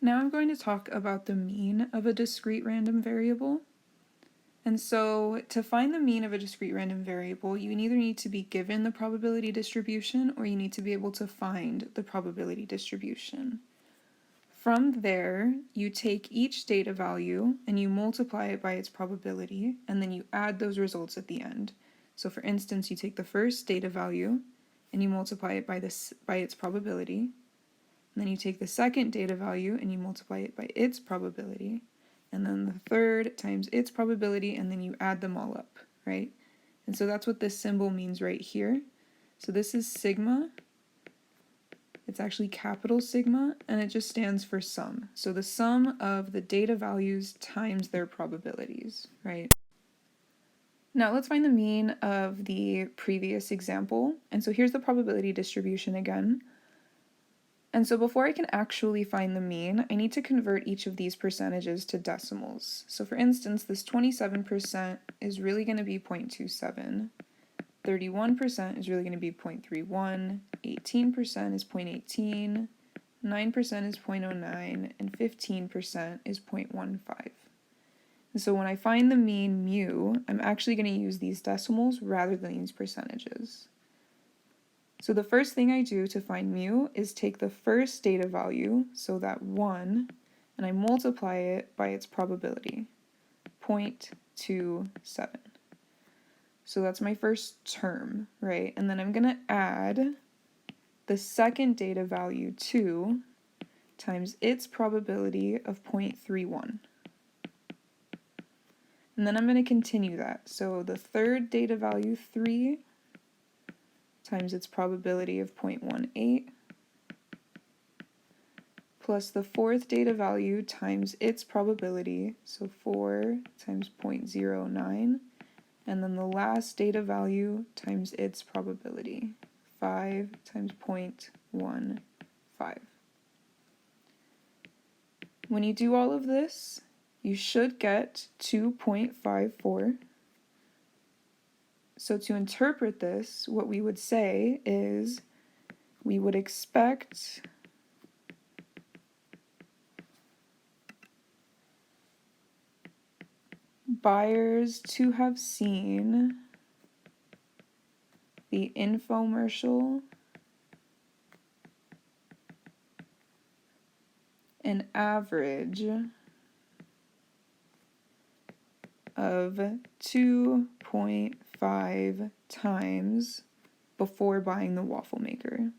Now I'm going to talk about the mean of a discrete random variable. And so to find the mean of a discrete random variable, you either need to be given the probability distribution or you need to be able to find the probability distribution. From there, you take each data value and you multiply it by its probability, and then you add those results at the end. So for instance, you take the first data value and you multiply it by its probability. And then you take the second data value and you multiply it by its probability. And then the third times its probability, and then you add them all up, right? And so that's what this symbol means right here. So this is sigma. It's actually capital sigma, and it just stands for sum. So the sum of the data values times their probabilities, right? Now let's find the mean of the previous example. And so here's the probability distribution again. And so before I can actually find the mean, I need to convert each of these percentages to decimals. So for instance, this 27% is really going to be 0.27. 31% is really going to be 0.31, 18% is 0.18, 9% is 0.09, and 15% is 0.15. And so when I find the mean mu, I'm actually going to use these decimals rather than these percentages. So the first thing I do to find mu is take the first data value, so that 1, and I multiply it by its probability, 0.27. So that's my first term, right? And then I'm going to add the second data value, 2, times its probability of 0.31. And then I'm going to continue that. So the third data value, 3, times its probability of 0.18, plus the fourth data value times its probability, so 4 times 0.09, and then the last data value times its probability, 5 times 0.15. When you do all of this, you should get 2.54. So to interpret this, what we would say is we would expect buyers to have seen the infomercial an average of 2.5 times before buying the waffle maker.